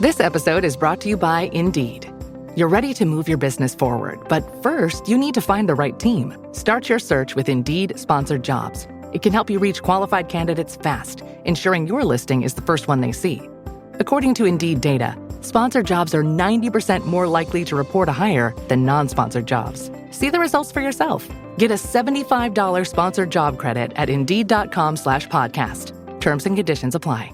This episode is brought to you by Indeed. You're ready to move your business forward, but first, you need to find the right team. Start your search with Indeed Sponsored Jobs. It can help you reach qualified candidates fast, ensuring your listing is the first one they see. According to Indeed data, sponsored jobs are 90% more likely to report a hire than non-sponsored jobs. See the results for yourself. Get a $75 sponsored job credit at Indeed.com/podcast. Terms and conditions apply.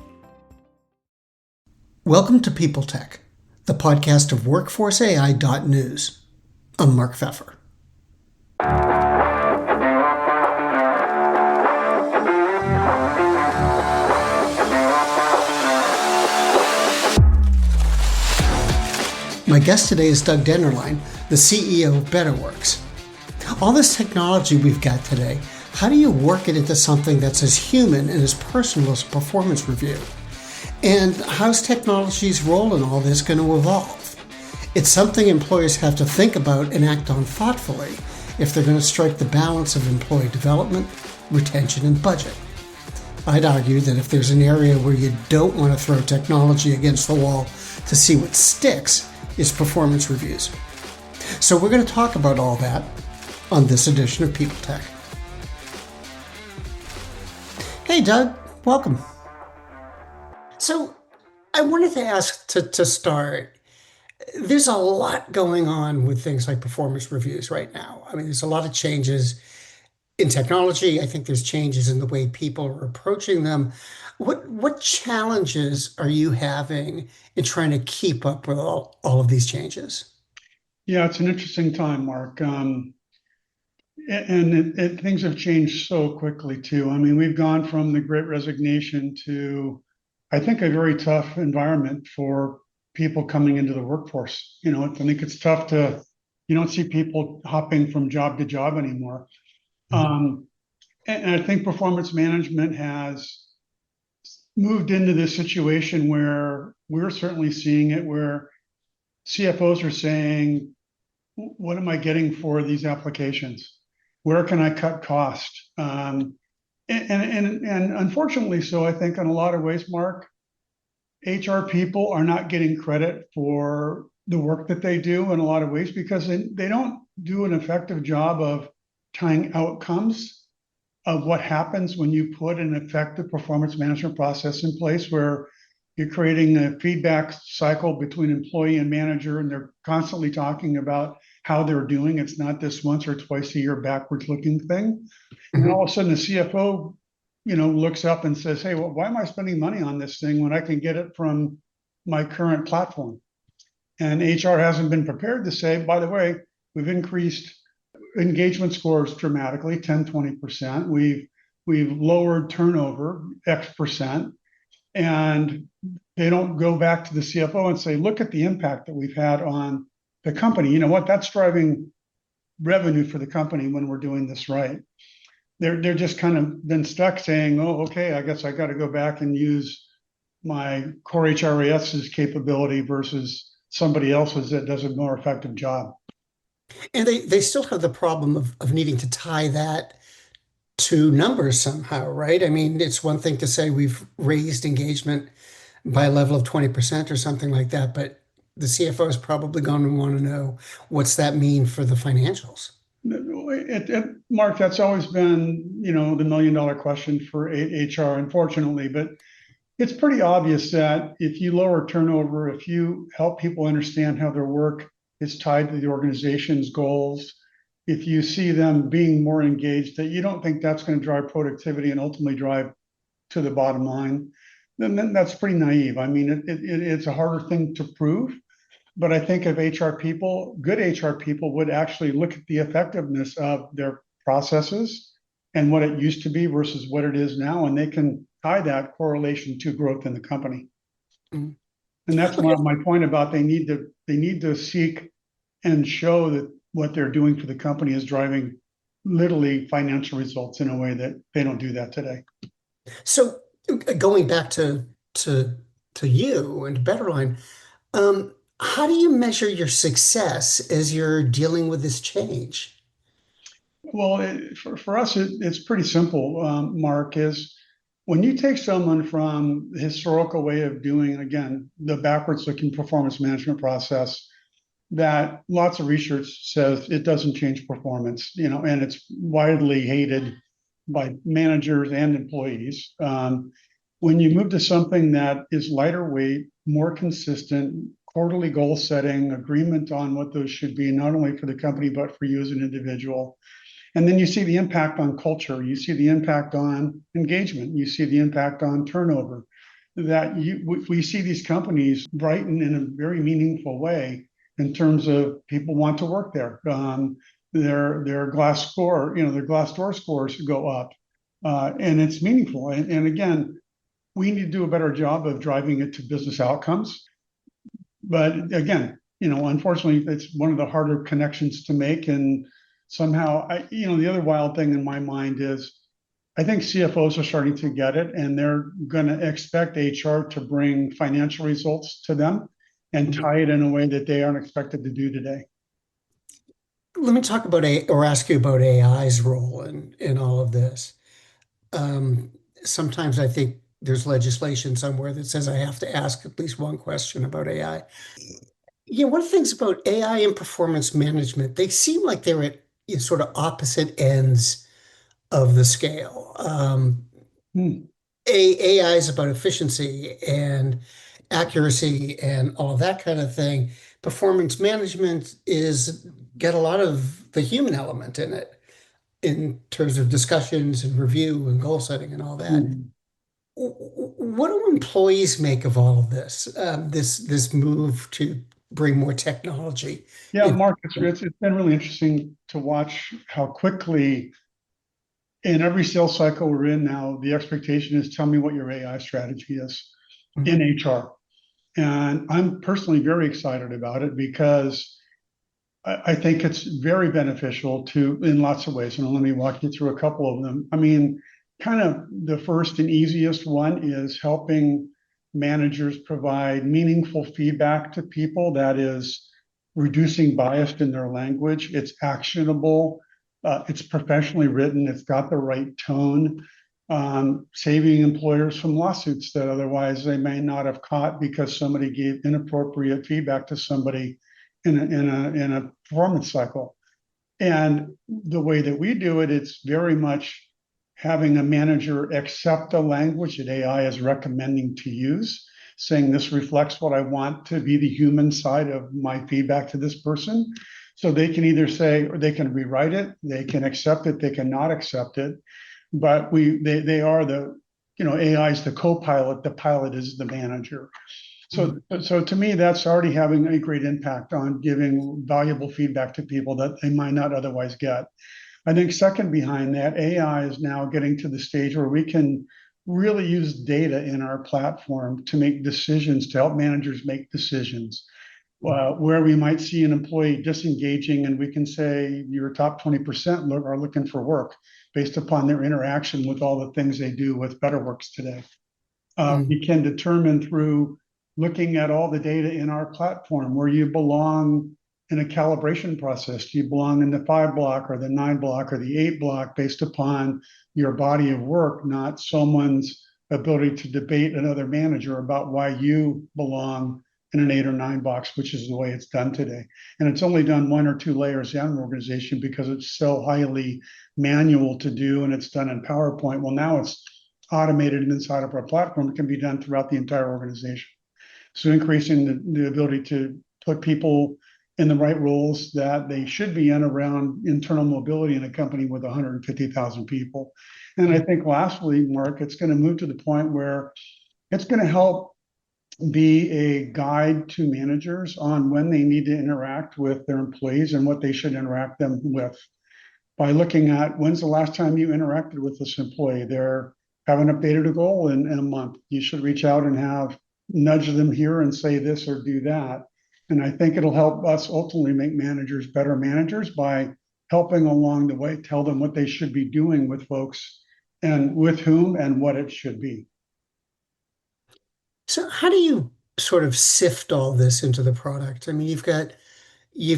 Welcome to People Tech, the podcast of WorkforceAI.news. I'm Mark Pfeffer. My guest today is Doug Dennerline, the CEO of Betterwork. All this technology we've got today, how do you work it into something that's as human and as personal as a performance review? And how's technology's role in all this going to evolve? It's something employers have to think about and act on thoughtfully if they're going to strike the balance of employee development, retention, and budget. I'd argue that if there's an area where you don't want to throw technology against the wall to see what sticks, is performance reviews. So we're going to talk about all that on this edition of People Tech. Hey Doug, welcome. So I wanted to ask to start, there's a lot going on with things like performance reviews right now. I mean, there's a lot of changes in technology. I think there's changes in the way people are approaching them. What challenges are you having in trying to keep up with all of these changes? Yeah, it's an interesting time, Mark. Things have changed so quickly too. I mean, we've gone from the Great Resignation to, I think, a very tough environment for people coming into the workforce. I think it's tough you don't see people hopping from job to job anymore. And I think performance management has moved into this situation where we're certainly seeing it, where CFOs are saying, what am I getting for these applications? Where can I cut cost? And unfortunately, so I think in a lot of ways, Mark, HR people are not getting credit for the work that they do in a lot of ways because they don't do an effective job of tying outcomes of what happens when you put an effective performance management process in place where you're creating a feedback cycle between employee and manager, and they're constantly talking about how they're doing. It's not this once or twice a year backwards looking thing. Mm-hmm. And all of a sudden the CFO, looks up and says, hey, well, why am I spending money on this thing when I can get it from my current platform? And HR hasn't been prepared to say, by the way, we've increased engagement scores dramatically, 10, 20%. We've lowered turnover X%. And they don't go back to the CFO and say, look at the impact that we've had on the company. You know what? That's driving revenue for the company when we're doing this right. They're just kind of been stuck saying, oh, okay, I guess I got to go back and use my core HRIS's capability versus somebody else's that does a more effective job. And they still have the problem of needing to tie that to numbers somehow, right? I mean, it's one thing to say we've raised engagement by a level of 20% or something like that, but the CFO is probably going to want to know what's that mean for the financials. Mark, that's always been, the $1 million question for HR, unfortunately, but it's pretty obvious that if you lower turnover, if you help people understand how their work is tied to the organization's goals, if you see them being more engaged, that you don't think that's going to drive productivity and ultimately drive to the bottom line, then that's pretty naive. I mean, it's a harder thing to prove, but I think if good HR people would actually look at the effectiveness of their processes and what it used to be versus what it is now, and they can tie that correlation to growth in the company. Mm-hmm. And that's my point about they need to seek and show that what they're doing for the company is driving literally financial results in a way that they don't do that today. So going back to you and Betterline, how do you measure your success as you're dealing with this change? Well, for us, it's pretty simple, Mark, is when you take someone from the historical way of doing, again, the backwards looking performance management process, that lots of research says it doesn't change performance, and it's widely hated by managers and employees. When you move to something that is lighter weight, more consistent, quarterly goal setting, agreement on what those should be, not only for the company, but for you as an individual. And then you see the impact on culture, you see the impact on engagement, you see the impact on turnover. We see these companies brighten in a very meaningful way in terms of people want to work there. Their glass score, their Glassdoor scores go up, and it's meaningful. And again, we need to do a better job of driving it to business outcomes. But again, unfortunately, it's one of the harder connections to make. And somehow, the other wild thing in my mind is I think CFOs are starting to get it, and they're going to expect HR to bring financial results to them and tie it in a way that they aren't expected to do today. Let me talk about or ask you about AI's role in all of this. Um, Sometimes I think there's legislation somewhere that says I have to ask at least one question about AI. Yeah, one of the things about AI and performance management, they seem like they're at sort of opposite ends of the scale. Hmm. AI is about efficiency and accuracy and all that kind of thing. Performance management is got a lot of the human element in it in terms of discussions and review and goal setting and all that. Hmm. What do employees make of all of this? This move to bring more technology Yeah, in? Mark, it's been really interesting to watch how quickly in every sales cycle we're in now, the expectation is tell me what your AI strategy is in HR. And I'm personally very excited about it because I think it's very beneficial in lots of ways. And let me walk you through a couple of them. I mean, kind of the first and easiest one is helping managers provide meaningful feedback to people that is reducing bias in their language. It's actionable, it's professionally written, it's got the right tone, saving employers from lawsuits that otherwise they may not have caught because somebody gave inappropriate feedback to somebody in a performance cycle. And the way that we do it, it's very much having a manager accept a language that AI is recommending to use, saying this reflects what I want to be the human side of my feedback to this person. So they can either say, or they can rewrite it, they can accept it, they can not accept it. But they are AI is the co-pilot, the pilot is the manager. So to me, that's already having a great impact on giving valuable feedback to people that they might not otherwise get. I think second behind that, AI is now getting to the stage where we can really use data in our platform to make decisions, to help managers make decisions. Where we might see an employee disengaging, and we can say your top 20% are looking for work based upon their interaction with all the things they do with Betterworks today. Mm. We can determine through looking at all the data in our platform where you belong in a calibration process. Do you belong in the 5 block or the 9 block or the 8 block based upon your body of work, not someone's ability to debate another manager about why you belong in an 8 or 9 box, which is the way it's done today. And it's only done 1 or 2 layers down an organization because it's so highly manual to do and it's done in PowerPoint. Well, now it's automated inside of our platform. It can be done throughout the entire organization. So increasing the ability to put people in the right roles that they should be in around internal mobility in a company with 150,000 people. And I think lastly, Mark, it's going to move to the point where it's going to help be a guide to managers on when they need to interact with their employees and what they should interact them with by looking at when's the last time you interacted with this employee. They're haven't updated a goal in a month. You should reach out and have nudge them here and say this or do that. And I think it'll help us ultimately make managers better managers by helping along the way, tell them what they should be doing with folks and with whom and what it should be. So how do you sort of sift all this into the product? I mean, you've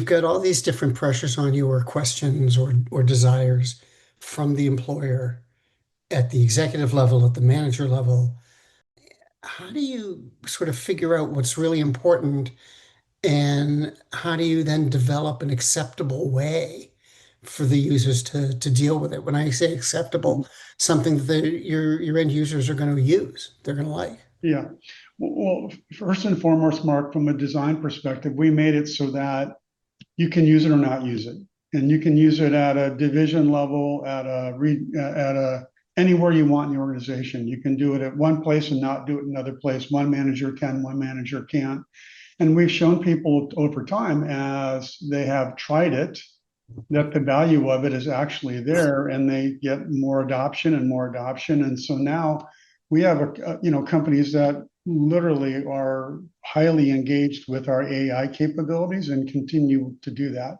got all these different pressures on you or questions or desires from the employer. at the executive level, at the manager level, how do you sort of figure out what's really important and how do you then develop an acceptable way for the users to deal with it? When I say acceptable, something that your end users are going to use, they're going to like. Yeah. Well, first and foremost, Mark, from a design perspective, we made it so that you can use it or not use it. And you can use it at a division level, at a anywhere you want in the organization. You can do it at one place and not do it another place. One manager can, one manager can't. And we've shown people over time as they have tried it, that the value of it is actually there and they get more adoption and more adoption. And so now we have companies that literally are highly engaged with our AI capabilities and continue to do that.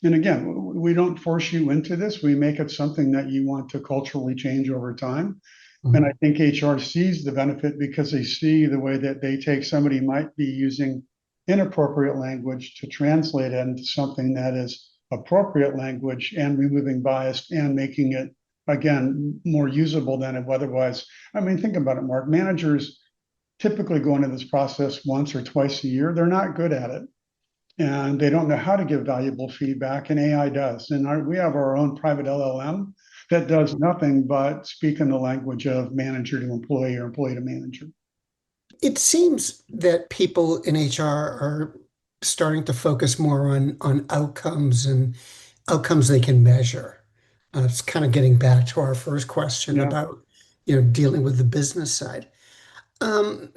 And again, we don't force you into this. We make it something that you want to culturally change over time. And I think HR sees the benefit because they see the way that they take somebody might be using inappropriate language to translate it into something that is appropriate language and removing bias and making it, again, more usable than it otherwise. I mean, think about it, Mark. Managers typically go into this process once or twice a year. They're not good at it and they don't know how to give valuable feedback, and AI does. And we have our own private LLM that does nothing but speak in the language of manager to employee or employee to manager. It seems that people in HR are starting to focus more on outcomes and outcomes they can measure. It's kind of getting back to our first question Yeah. about, dealing with the business side. Um,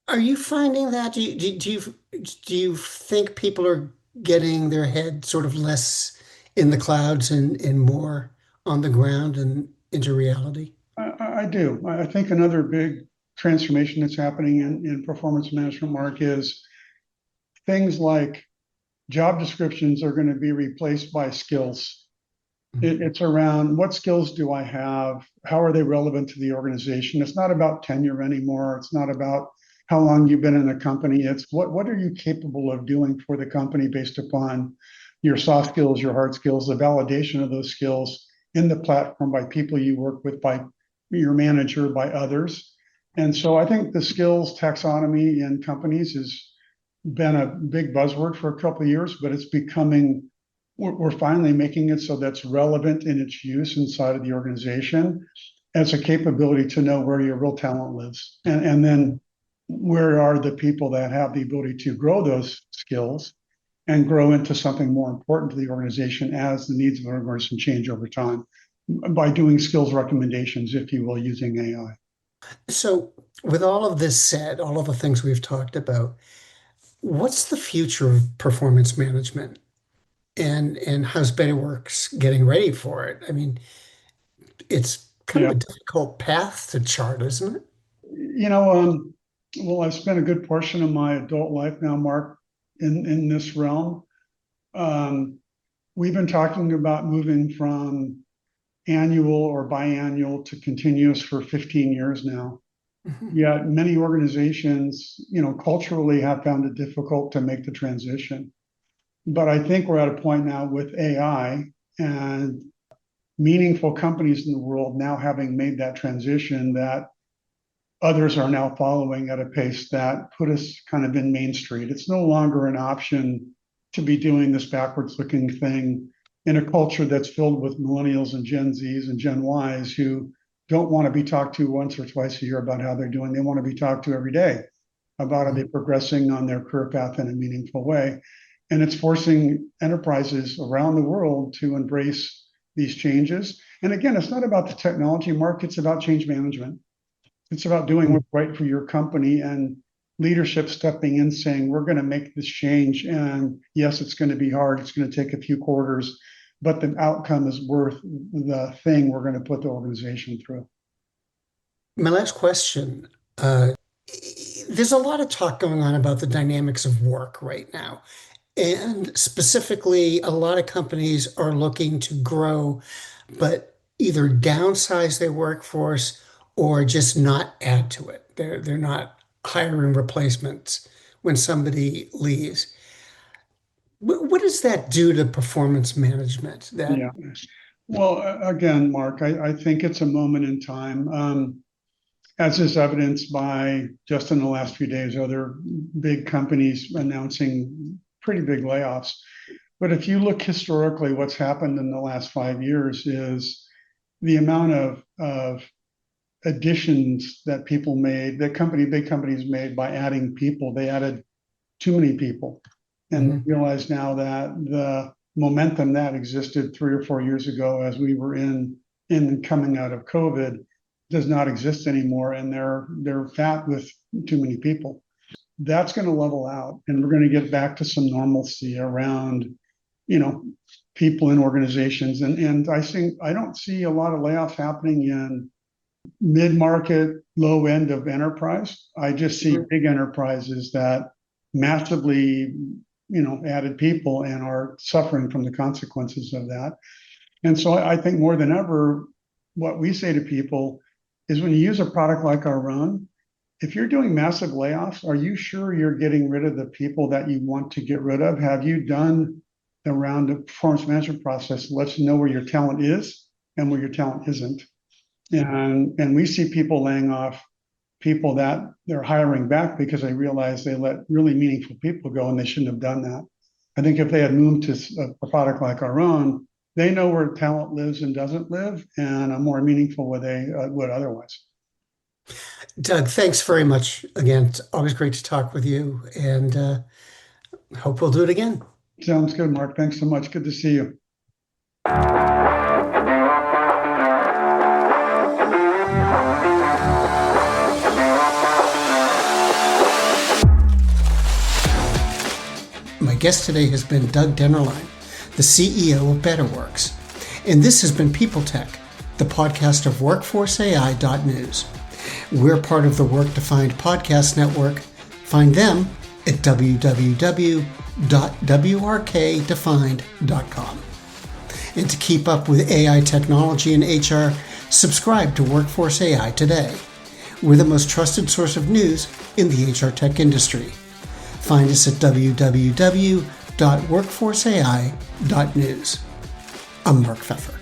are you finding that? Do you think people are getting their head sort of less in the clouds and more on the ground and into reality? I do. I think another big transformation that's happening in performance management, Mark, is things like job descriptions are going to be replaced by skills. It's around what skills do I have? How are they relevant to the organization? It's not about tenure anymore. It's not about how long you've been in a company. It's what are you capable of doing for the company based upon your soft skills, your hard skills, the validation of those skills in the platform by people you work with, by your manager, by others. And so I think the skills taxonomy in companies has been a big buzzword for a couple of years, but it's becoming, we're finally making it so that's relevant in its use inside of the organization as a capability to know where your real talent lives. And then where are the people that have the ability to grow those skills and grow into something more important to the organization as the needs of the organization change over time by doing skills recommendations, if you will, using AI. So, with all of this said, all of the things we've talked about, what's the future of performance management and how's Betterworks getting ready for it? I mean, it's kind of Yeah. a difficult path to chart, isn't it? You know, well, I've spent a good portion of my adult life now, Mark, in this realm. Um, we've been talking about moving from annual or biannual to continuous for 15 years now. Mhm. Yet many organizations, culturally have found it difficult to make the transition. But I think we're at a point now with AI and meaningful companies in the world now having made that transition that others are now following at a pace that put us kind of in Main Street. It's no longer an option to be doing this backwards looking thing in a culture that's filled with millennials and Gen Zs and Gen Ys who don't want to be talked to once or twice a year about how they're doing. They want to be talked to every day about are they progressing on their career path in a meaningful way. And it's forcing enterprises around the world to embrace these changes. And again, it's not about the technology, Mark, it's about change management. It's about doing what's right for your company and leadership stepping in saying, we're going to make this change. And yes, it's going to be hard. It's going to take a few quarters, but the outcome is worth the thing we're going to put the organization through. My last question, there's a lot of talk going on about the dynamics of work right now. And specifically, a lot of companies are looking to grow, but either downsize their workforce or just not add to it. They're not hiring replacements when somebody leaves. What does that do to performance management? Yeah. Well, again, Mark, I think it's a moment in time, as is evidenced by just in the last few days, other big companies announcing pretty big layoffs. But if you look historically, what's happened in the last 5 years is the amount of additions that people made, big companies made by adding people. They added too many people, and realize now that the momentum that existed 3 or 4 years ago, as we were in coming out of COVID, does not exist anymore, and they're fat with too many people. That's going to level out, and we're going to get back to some normalcy around, people in organizations. And I don't see a lot of layoffs happening in mid-market, low end of enterprise. I just see big enterprises that massively, added people and are suffering from the consequences of that. And so I think more than ever, what we say to people is, when you use a product like our own, if you're doing massive layoffs, are you sure you're getting rid of the people that you want to get rid of? Have you done the round of performance management process that lets you know where your talent is and where your talent isn't? And we see people laying off people that they're hiring back because they realize they let really meaningful people go, and they shouldn't have done that. I think if they had moved to a product like our own, they know where talent lives and doesn't live, and a more meaningful way they would otherwise. Doug, thanks very much again. It's always great to talk with you, and hope we'll do it again. Sounds good, Mark. Thanks so much. Good to see you. My guest today has been Doug Dennerline, the CEO of Betterwork. And this has been People Tech, the podcast of WorkforceAI.news. We're part of the Work Defined Podcast Network. Find them at www.wrkdefined.com. And to keep up with AI technology and HR, subscribe to Workforce AI today. We're the most trusted source of news in the HR tech industry. Find us at www.workforceai.news. I'm Mark Pfeffer.